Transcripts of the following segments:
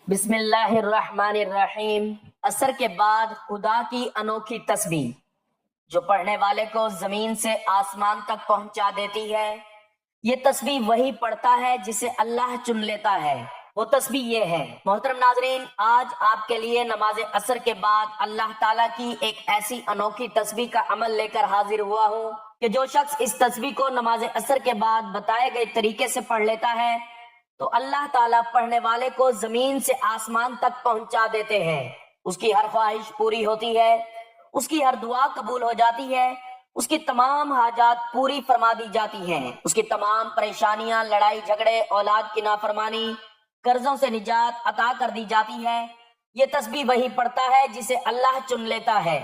بسم اللہ الرحمن الرحیم۔ اثر کے بعد خدا کی انوکھی تسبیح جو پڑھنے والے کو زمین سے آسمان تک پہنچا دیتی ہے۔ یہ تسبیح وہی پڑھتا ہے جسے اللہ چن لیتا ہے۔ وہ تسبیح یہ ہے۔ محترم ناظرین، آج آپ کے لیے نماز عصر کے بعد اللہ تعالیٰ کی ایک ایسی انوکھی تسبیح کا عمل لے کر حاضر ہوا ہوں کہ جو شخص اس تسبیح کو نماز عصر کے بعد بتائے گئے طریقے سے پڑھ لیتا ہے تو اللہ تعالیٰ پڑھنے والے کو زمین سے آسمان تک پہنچا دیتے ہیں۔ اس کی ہر خواہش پوری ہوتی ہے، اس کی ہر دعا قبول ہو جاتی ہے، اس کی تمام حاجات پوری فرما دی جاتی ہیں، اس کی تمام پریشانیاں، لڑائی جھگڑے، اولاد کی نافرمانی، قرضوں سے نجات عطا کر دی جاتی ہے۔ یہ تسبیح وہی پڑھتا ہے جسے اللہ چن لیتا ہے۔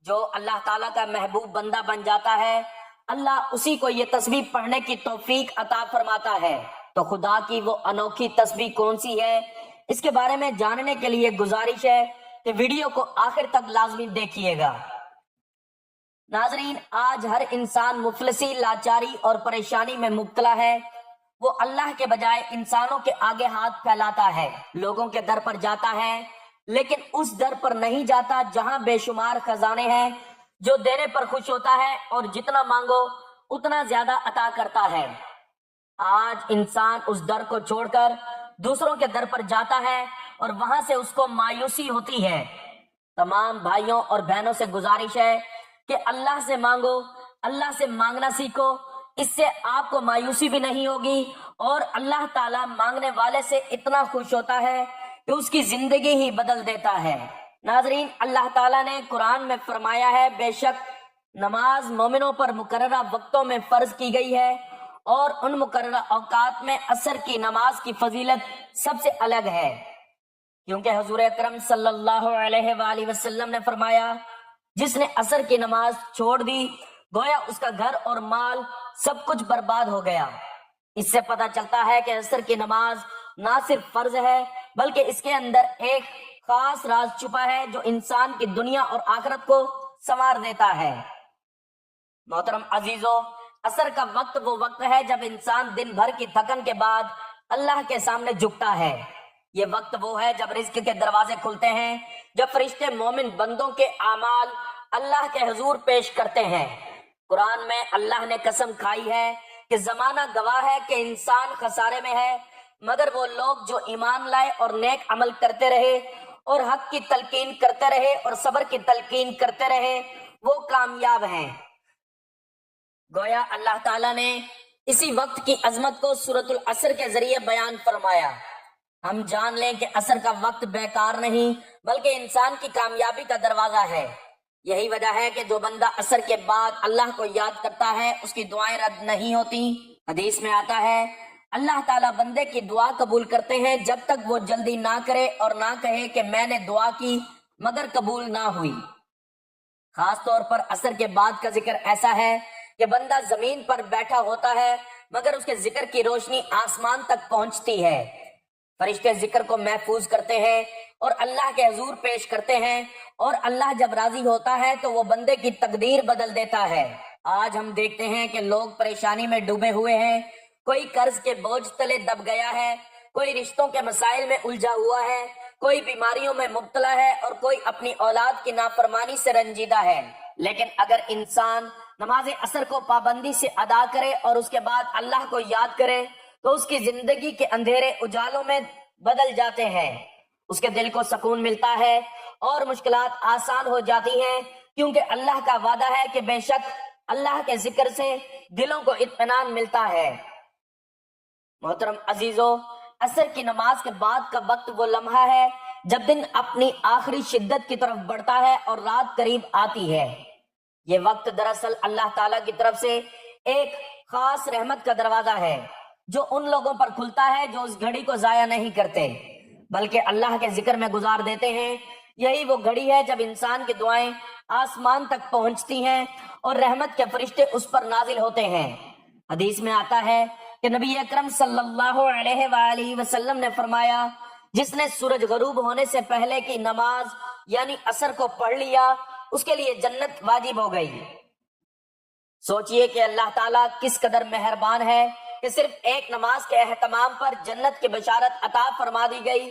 جو اللہ تعالیٰ کا محبوب بندہ بن جاتا ہے، اللہ اسی کو یہ تسبیح پڑھنے کی توفیق عطا فرماتا ہے۔ تو خدا کی وہ انوکھی تسبیح کون سی ہے، اس کے بارے میں جاننے کے لیے گزارش ہے کہ ویڈیو کو آخر تک لازمی دیکھیے گا۔ ناظرین، آج ہر انسان مفلسی، لاچاری اور پریشانی میں مبتلا ہے۔ وہ اللہ کے بجائے انسانوں کے آگے ہاتھ پھیلاتا ہے، لوگوں کے در پر جاتا ہے، لیکن اس در پر نہیں جاتا جہاں بے شمار خزانے ہیں، جو دینے پر خوش ہوتا ہے اور جتنا مانگو اتنا زیادہ عطا کرتا ہے۔ آج انسان اس در کو چھوڑ کر دوسروں کے در پر جاتا ہے اور وہاں سے اس کو مایوسی ہوتی ہے۔ تمام بھائیوں اور بہنوں سے گزارش ہے کہ اللہ سے مانگو، اللہ سے مانگنا سیکھو، اس سے آپ کو مایوسی بھی نہیں ہوگی اور اللہ تعالیٰ مانگنے والے سے اتنا خوش ہوتا ہے کہ اس کی زندگی ہی بدل دیتا ہے۔ ناظرین، اللہ تعالیٰ نے قرآن میں فرمایا ہے، بے شک نماز مومنوں پر مقررہ وقتوں میں فرض کی گئی ہے اور ان مقررہ اوقات میں عصر کی نماز کی فضیلت سب سے الگ ہے، کیونکہ حضور اکرم صلی اللہ علیہ وآلہ وسلم نے فرمایا، جس نے عصر کی نماز چھوڑ دی گویا اس کا گھر اور مال سب کچھ برباد ہو گیا۔ اس سے پتہ چلتا ہے کہ عصر کی نماز نہ صرف فرض ہے بلکہ اس کے اندر ایک خاص راز چھپا ہے جو انسان کی دنیا اور آخرت کو سنوار دیتا ہے۔ محترم عزیزو، عصر کا وقت وہ وقت ہے جب انسان دن بھر کی تھکن کے بعد اللہ کے سامنے جھکتا ہے۔ یہ وقت وہ ہے جب رزق کے دروازے کھلتے ہیں، جب فرشتے مومن بندوں کے اعمال اللہ کے حضور پیش کرتے ہیں۔ قرآن میں اللہ نے قسم کھائی ہے کہ زمانہ گواہ ہے کہ انسان خسارے میں ہے، مگر وہ لوگ جو ایمان لائے اور نیک عمل کرتے رہے اور حق کی تلقین کرتے رہے اور صبر کی تلقین کرتے رہے، وہ کامیاب ہیں۔ گویا اللہ تعالیٰ نے اسی وقت کی عظمت کو سورۃ العصر کے ذریعے بیان فرمایا۔ ہم جان لیں کہ عصر کا وقت بیکار نہیں بلکہ انسان کی کامیابی کا دروازہ ہے۔ یہی وجہ ہے کہ جو بندہ عصر کے بعد اللہ کو یاد کرتا ہے اس کی دعائیں رد نہیں ہوتی۔ حدیث میں آتا ہے، اللہ تعالیٰ بندے کی دعا قبول کرتے ہیں جب تک وہ جلدی نہ کرے اور نہ کہے کہ میں نے دعا کی مگر قبول نہ ہوئی۔ خاص طور پر عصر کے بعد کا ذکر ایسا ہے کہ بندہ زمین پر بیٹھا ہوتا ہے مگر اس کے ذکر کی روشنی آسمان تک پہنچتی ہے۔ فرشتے ذکر کو محفوظ کرتے ہیں اور اللہ کے حضور پیش کرتے ہیں، اور اللہ جب راضی ہوتا ہے تو وہ بندے کی تقدیر بدل دیتا ہے۔ آج ہم دیکھتے ہیں کہ لوگ پریشانی میں ڈوبے ہوئے ہیں، کوئی قرض کے بوجھ تلے دب گیا ہے، کوئی رشتوں کے مسائل میں الجھا ہوا ہے، کوئی بیماریوں میں مبتلا ہے اور کوئی اپنی اولاد کی نافرمانی سے رنجیدہ ہے۔ لیکن اگر انسان نماز عصر کو پابندی سے ادا کرے اور اس کے بعد اللہ کو یاد کرے تو اس کی زندگی کے اندھیرے اجالوں میں بدل جاتے ہیں، اس کے دل کو سکون ملتا ہے اور مشکلات آسان ہو جاتی ہیں، کیونکہ اللہ کا وعدہ ہے کہ بے شک اللہ کے ذکر سے دلوں کو اطمینان ملتا ہے۔ محترم عزیزو، عصر کی نماز کے بعد کا وقت وہ لمحہ ہے جب دن اپنی آخری شدت کی طرف بڑھتا ہے اور رات قریب آتی ہے۔ یہ وقت دراصل اللہ تعالیٰ کی طرف سے ایک خاص رحمت کا دروازہ ہے جو ان لوگوں پر کھلتا ہے جو اس گھڑی کو ضائع نہیں کرتے بلکہ اللہ کے ذکر میں گزار دیتے ہیں۔ یہی وہ گھڑی ہے جب انسان کی دعائیں آسمان تک پہنچتی ہیں اور رحمت کے فرشتے اس پر نازل ہوتے ہیں۔ حدیث میں آتا ہے کہ نبی اکرم صلی اللہ علیہ وآلہ وسلم نے فرمایا، جس نے سورج غروب ہونے سے پہلے کی نماز یعنی عصر کو پڑھ لیا اس کے لیے جنت واجب ہو گئی۔ سوچئے کہ اللہ تعالیٰ کس قدر مہربان ہے کہ صرف ایک نماز کے اہتمام پر جنت کی بشارت عطا فرما دی گئی،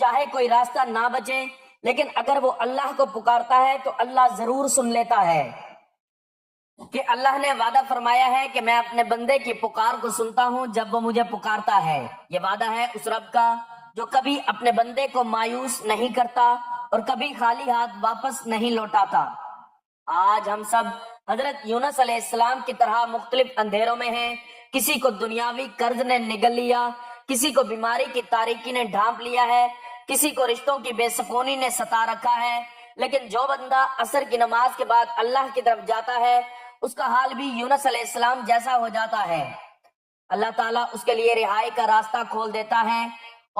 چاہے کوئی راستہ نہ بچے، لیکن اگر وہ اللہ کو پکارتا ہے تو اللہ ضرور سن لیتا ہے، کہ اللہ نے وعدہ فرمایا ہے کہ میں اپنے بندے کی پکار کو سنتا ہوں جب وہ مجھے پکارتا ہے۔ یہ وعدہ ہے اس رب کا جو کبھی اپنے بندے کو مایوس نہیں کرتا اور کبھی خالی ہاتھ واپس نہیں لوٹاتا۔ آج ہم سب حضرت یونس علیہ السلام کی طرح مختلف اندھیروں میں ہیں۔ کسی کو دنیاوی قرض نے نگل لیا، کسی کو بیماری کی تاریکی نے ڈھانپ لیا ہے، کسی کو رشتوں کی بے سکونی نے ستا رکھا ہے، لیکن جو بندہ عصر کی نماز کے بعد اللہ کی طرف جاتا ہے اس کا حال بھی یونس علیہ السلام جیسا ہو جاتا ہے۔ اللہ تعالیٰ اس کے لیے رہائی کا راستہ کھول دیتا ہے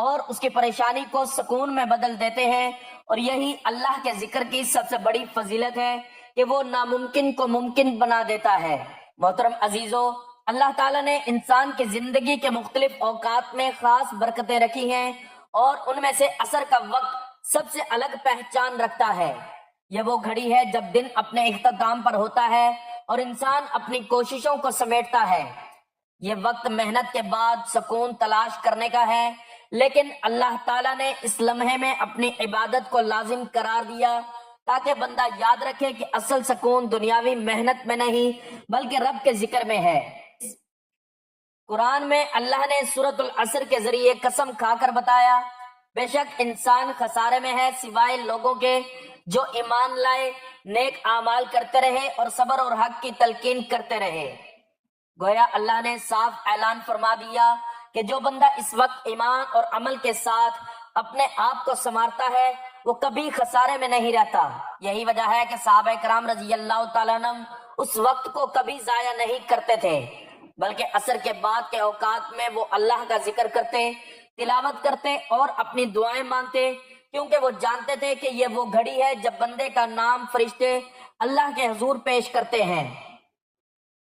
اور اس کی پریشانی کو سکون میں بدل دیتے ہیں، اور یہی اللہ کے ذکر کی سب سے بڑی فضیلت ہے کہ وہ ناممکن کو ممکن بنا دیتا ہے۔ محترم عزیزو، اللہ تعالیٰ نے انسان کی زندگی کے مختلف اوقات میں خاص برکتیں رکھی ہیں، اور ان میں سے عصر کا وقت سب سے الگ پہچان رکھتا ہے۔ یہ وہ گھڑی ہے جب دن اپنے اختتام پر ہوتا ہے اور انسان اپنی کوششوں کو سمیٹتا ہے۔ یہ وقت محنت کے بعد سکون تلاش کرنے کا ہے، لیکن اللہ تعالیٰ نے اس لمحے میں اپنی عبادت کو لازم قرار دیا تاکہ بندہ یاد رکھے کہ اصل سکون دنیاوی محنت میں نہیں بلکہ رب کے ذکر میں ہے۔ قرآن میں اللہ نے سورۃ العصر کے ذریعے قسم کھا کر بتایا، بے شک انسان خسارے میں ہے سوائے لوگوں کے جو ایمان لائے، نیک اعمال کرتے رہے اور صبر اور حق کی تلقین کرتے رہے۔ گویا اللہ نے صاف اعلان فرما دیا کہ جو بندہ اس وقت ایمان اور عمل کے ساتھ اپنے آپ کو سنوارتا ہے وہ کبھی خسارے میں نہیں رہتا۔ یہی وجہ ہے کہ صحابہ کرام رضی اللہ تعالیٰ عنہ اس وقت کو کبھی ضائع نہیں کرتے تھے، بلکہ عصر کے بعد کے اوقات میں وہ اللہ کا ذکر کرتے، تلاوت کرتے اور اپنی دعائیں مانگتے، کیونکہ وہ جانتے تھے کہ یہ وہ گھڑی ہے جب بندے کا نام فرشتے اللہ کے حضور پیش کرتے ہیں۔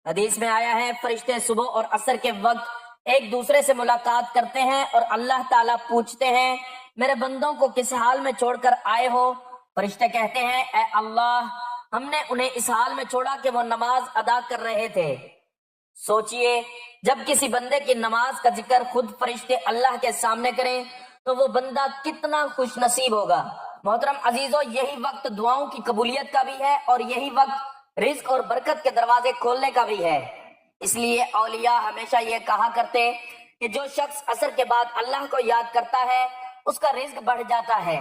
حدیث میں آیا ہے فرشتے صبح اور عصر کے وقت ایک دوسرے سے ملاقات کرتے ہیں اور اللہ تعالیٰ پوچھتے ہیں میرے بندوں کو کس حال میں چھوڑ کر آئے ہو؟ فرشتے کہتے ہیں اے اللہ، ہم نے انہیں اس حال میں چھوڑا کہ وہ نماز ادا کر رہے تھے۔ سوچئے جب کسی بندے کی نماز کا ذکر خود فرشتے اللہ کے سامنے کریں تو وہ بندہ کتنا خوش نصیب ہوگا۔ محترم عزیزو، یہی وقت دعاؤں کی قبولیت کا بھی ہے اور یہی وقت رزق اور برکت کے دروازے کھولنے کا بھی ہے۔ اس لیے اولیاء ہمیشہ یہ کہا کرتے کہ جو شخص عصر کے بعد اللہ کو یاد کرتا ہے اس کا رزق بڑھ جاتا ہے،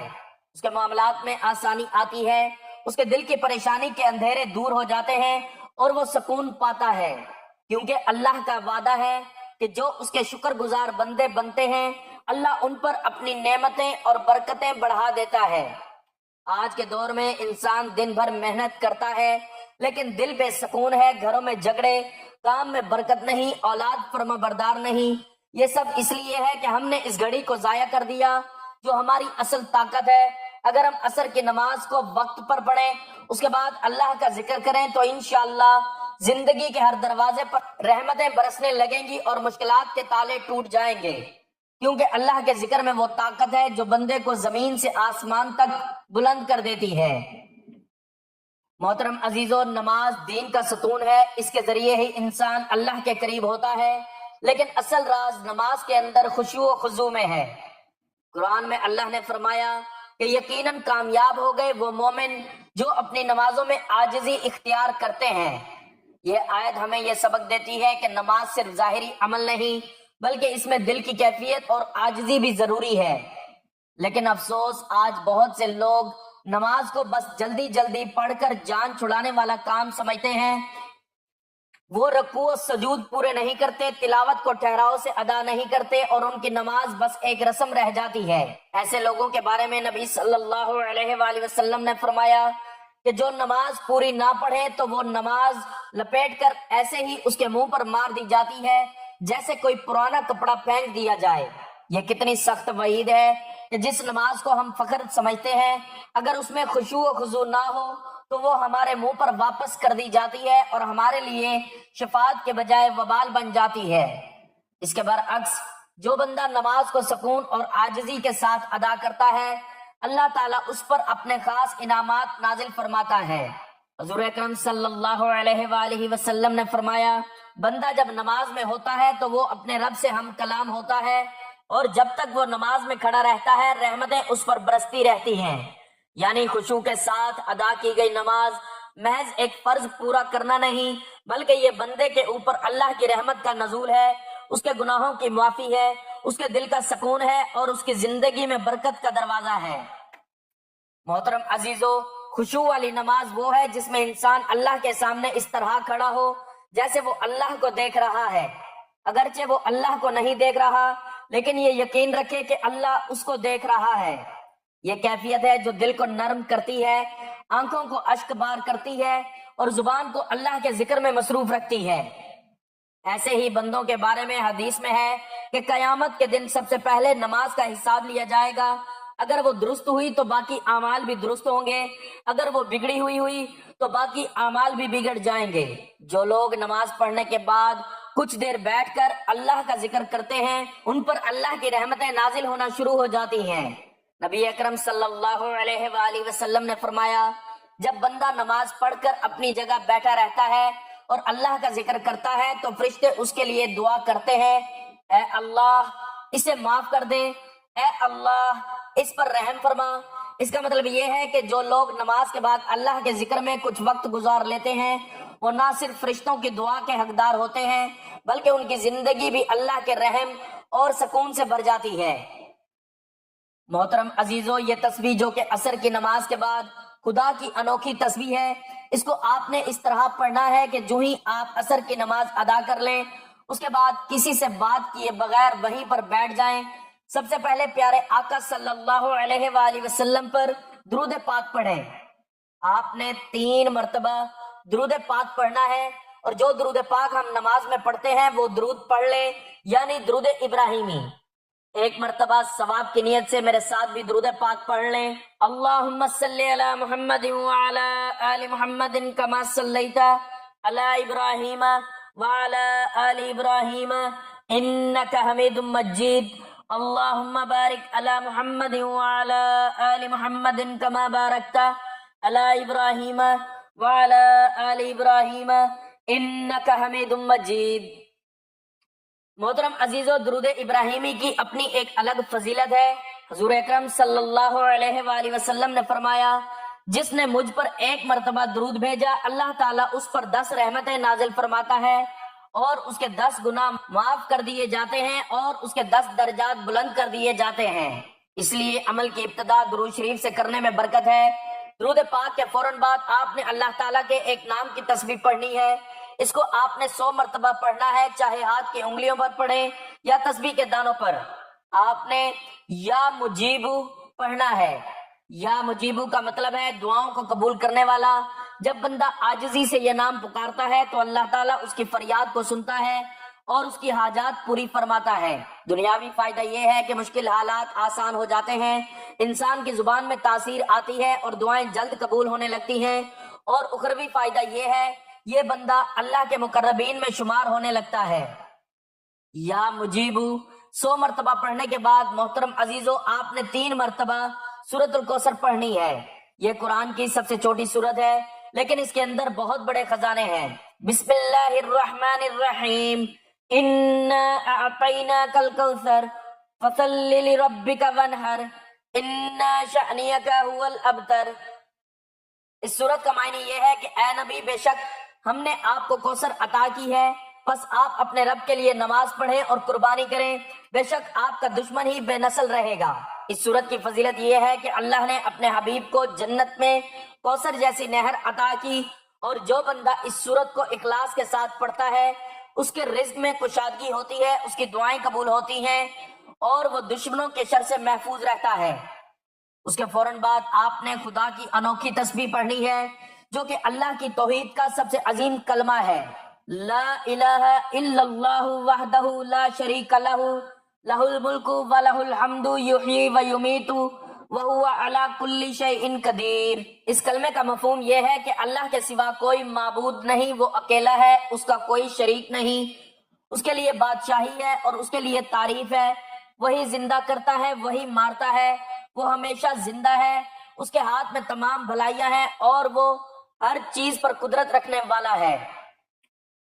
اس کے معاملات میں آسانی آتی ہے، اس کے دل کی پریشانی کے اندھیرے دور ہو جاتے ہیں اور وہ سکون پاتا ہے، کیونکہ اللہ کا وعدہ ہے کہ جو اس کے شکر گزار بندے بنتے ہیں اللہ ان پر اپنی نعمتیں اور برکتیں بڑھا دیتا ہے۔ آج کے دور میں انسان دن بھر محنت کرتا ہے لیکن دل بے سکون ہے، گھروں میں جھگڑے، کام میں برکت نہیں، اولاد فرما بردار نہیں۔ یہ سب اس لیے ہے کہ ہم نے اس گھڑی کو ضائع کر دیا جو ہماری اصل طاقت ہے۔ اگر ہم عصر کی نماز کو وقت پر پڑھیں، اس کے بعد اللہ کا ذکر کریں تو انشاءاللہ زندگی کے ہر دروازے پر رحمتیں برسنے لگیں گی اور مشکلات کے تالے ٹوٹ جائیں گے، کیونکہ اللہ کے ذکر میں وہ طاقت ہے جو بندے کو زمین سے آسمان تک بلند کر دیتی ہے۔ محترم عزیزو، نماز دین کا ستون ہے، اس کے ذریعے ہی انسان اللہ کے قریب ہوتا ہے، لیکن اصل راز نماز کے اندر خشوع و خضوع میں ہے۔ قرآن میں اللہ نے فرمایا کہ یقیناً کامیاب ہو گئے وہ مومن جو اپنی نمازوں میں عاجزی اختیار کرتے ہیں۔ یہ آیت ہمیں یہ سبق دیتی ہے کہ نماز صرف ظاہری عمل نہیں بلکہ اس میں دل کی کیفیت اور عاجزی بھی ضروری ہے۔ لیکن افسوس، آج بہت سے لوگ نماز کو بس جلدی جلدی پڑھ کر جان چھڑانے والا کام سمجھتے ہیں۔ وہ رکوع و سجود پورے نہیں کرتے، تلاوت کو ٹھہراؤ سے ادا نہیں کرتے اور ان کی نماز بس ایک رسم رہ جاتی ہے۔ ایسے لوگوں کے بارے میں نبی صلی اللہ علیہ وآلہ وسلم نے فرمایا کہ جو نماز پوری نہ پڑھے تو وہ نماز لپیٹ کر ایسے ہی اس کے منہ پر مار دی جاتی ہے جیسے کوئی پرانا کپڑا پھینک دیا جائے۔ یہ کتنی سخت وعید ہے کہ جس نماز کو ہم فخر سمجھتے ہیں اگر اس میں خشوع و خضوع نہ ہو تو وہ ہمارے منہ پر واپس کر دی جاتی ہے اور ہمارے لیے شفاعت کے بجائے وبال بن جاتی ہے۔ اس کے برعکس جو بندہ نماز کو سکون اور عاجزی کے ساتھ ادا کرتا ہے اللہ تعالیٰ اس پر اپنے خاص انعامات نازل فرماتا ہے۔ حضور اکرم صلی اللہ علیہ وآلہ وسلم نے فرمایا، بندہ جب نماز میں ہوتا ہے تو وہ اپنے رب سے ہم کلام ہوتا ہے، اور جب تک وہ نماز میں کھڑا رہتا ہے رحمتیں اس پر برستی رہتی ہیں۔ یعنی خشوع کے ساتھ ادا کی گئی نماز محض ایک فرض پورا کرنا نہیں، بلکہ یہ بندے کے اوپر اللہ کی رحمت کا نزول ہے، اس کے گناہوں کی معافی ہے، اس کے دل کا سکون ہے اور اس کی زندگی میں برکت کا دروازہ ہے۔ محترم عزیزو، خشوع والی نماز وہ ہے جس میں انسان اللہ کے سامنے اس طرح کھڑا ہو جیسے وہ اللہ کو دیکھ رہا ہے، اگرچہ وہ اللہ کو نہیں دیکھ رہا لیکن یہ یقین رکھے کہ اللہ اس کو دیکھ رہا ہے۔ یہ کیفیت ہے جو دل کو نرم کرتی ہے، آنکھوں کو اشک بار کرتی ہے اور زبان کو اللہ کے ذکر میں مصروف رکھتی ہے۔ ایسے ہی بندوں کے بارے میں حدیث میں ہے کہ قیامت کے دن سب سے پہلے نماز کا حساب لیا جائے گا، اگر وہ درست ہوئی تو باقی اعمال بھی درست ہوں گے، اگر وہ بگڑی ہوئی تو باقی اعمال بھی بگڑ جائیں گے۔ جو لوگ نماز پڑھنے کے بعد کچھ دیر بیٹھ کر اللہ کا ذکر کرتے ہیں ان پر اللہ کی رحمتیں نازل ہونا شروع ہو جاتی ہیں۔ نبی اکرم صلی اللہ علیہ وآلہ وسلم نے فرمایا، جب بندہ نماز پڑھ کر اپنی جگہ بیٹھا رہتا ہے اور اللہ کا ذکر کرتا ہے تو فرشتے اس کے لیے دعا کرتے ہیں، اے اللہ اسے معاف کر دے، اے اللہ اس پر رحم فرما۔ اس کا مطلب یہ ہے کہ جو لوگ نماز کے بعد اللہ کے ذکر میں کچھ وقت گزار لیتے ہیں وہ نہ صرف فرشتوں کی دعا کے حقدار ہوتے ہیں بلکہ ان کی زندگی بھی اللہ کے رحم اور سکون سے بھر جاتی ہے۔ محترم عزیزو، یہ تسبیح جو کہ عصر کی نماز کے بعد خدا کی انوکھی تسبیح ہے، اس کو آپ نے اس طرح پڑھنا ہے کہ جو ہی آپ عصر کی نماز ادا کر لیں اس کے بعد کسی سے بات کیے بغیر وہیں پر بیٹھ جائیں، سب سے پہلے پیارے آقا صلی اللہ علیہ وآلہ وسلم پر درود پاک پڑھیں۔ آپ نے 3 مرتبہ درود پاک پڑھنا ہے اور جو درود پاک ہم نماز میں پڑھتے ہیں وہ درود پڑھ لیں، یعنی درود ابراہیمی۔ ایک مرتبہ ثواب کی نیت سے میرے ساتھ بھی درود پاک پڑھ لیں۔ اللہم صلی علی محمد وعلی آل محمد کما صلیت علی ابراہیم وعلی آل ابراہیم انک حمید مجید۔ اللہم بارک علی محمد وعلی آل محمد کما بارکت علی ابراہیم وعلی آل ابراہیم انک حمید مجید۔ محترم عزیزو، درود ابراہیمی کی اپنی ایک الگ فضیلت ہے۔ حضور اکرم صلی اللہ علیہ وآلہ وسلم نے فرمایا، جس نے مجھ پر 1 مرتبہ درود بھیجا اللہ تعالیٰ اس پر 10 رحمتیں نازل فرماتا ہے اور اس کے 10 گناہ معاف کر دیے جاتے ہیں اور اس کے 10 درجات بلند کر دیے جاتے ہیں۔ اس لیے عمل کی ابتدا درود شریف سے کرنے میں برکت ہے۔ درود پاک کے فوراً بعد آپ نے اللہ تعالیٰ کے ایک نام کی تسبیح پڑھنی ہے۔ اس کو آپ نے 100 مرتبہ پڑھنا ہے، چاہے ہاتھ کی انگلیوں پر پڑھیں یا تسبیح کے دانوں پر۔ آپ نے یا مجیبو پڑھنا ہے۔ یا مجیبو کا مطلب ہے دعاؤں کو قبول کرنے والا۔ جب بندہ عاجزی سے یہ نام پکارتا ہے تو اللہ تعالیٰ اس کی فریاد کو سنتا ہے اور اس کی حاجات پوری فرماتا ہے۔ دنیاوی فائدہ یہ ہے کہ مشکل حالات آسان ہو جاتے ہیں، انسان کی زبان میں تاثیر آتی ہے اور دعائیں جلد قبول ہونے لگتی ہیں، اور اخروی فائدہ یہ ہے یہ بندہ اللہ کے مقربین میں شمار ہونے لگتا ہے۔ یا مجیبو 100 مرتبہ پڑھنے کے بعد محترم عزیزو آپ نے 3 مرتبہ سورۃ الکوثر پڑھنی ہے۔ یہ قرآن کی سب سے چھوٹی سورت ہے لیکن اس کے اندر بہت بڑے خزانے ہیں۔ بسم اللہ الرحمن الرحیم، انا اعطیناک الکوثر فصل لربک وانحر انا شأنیک هو الابتر۔ اس سورت کا معنی یہ ہے کہ اے نبی، بے شک ہم نے آپ کو کوثر عطا کی ہے، پس آپ اپنے رب کے لیے نماز پڑھیں اور قربانی کریں، بے شک آپ کا دشمن ہی بے نسل رہے گا۔ اس سورت کی فضیلت یہ ہے کہ اللہ نے اپنے حبیب کو جنت میں کوثر جیسی نہر عطا کی، اور جو بندہ اس سورت کو اخلاص کے ساتھ پڑھتا ہے اس کے رزق میں کشادگی ہوتی ہے، اس کی دعائیں قبول ہوتی ہیں اور وہ دشمنوں کے شر سے محفوظ رہتا ہے۔ اس کے فوراً بعد آپ نے خدا کی انوکھی تسبیح پڑھنی ہے جو کہ اللہ کی توحید کا سب سے عظیم کلمہ ہے۔ لا الہ الا اللہ وحدہ لا شریک لہ، لہ الملک ولہ الحمد یحیی ویمیت وہو علی کل شیء قدیر۔ اس کلمے کا مفہوم یہ ہے کہ اللہ کے سوا کوئی معبود نہیں، وہ اکیلا ہے، اس کا کوئی شریک نہیں، اس کے لیے بادشاہی ہے اور اس کے لیے تعریف ہے، وہی زندہ کرتا ہے، وہی مارتا ہے، وہ ہمیشہ زندہ ہے، اس کے ہاتھ میں تمام بھلائیاں ہیں اور وہ ہر چیز پر قدرت رکھنے والا ہے۔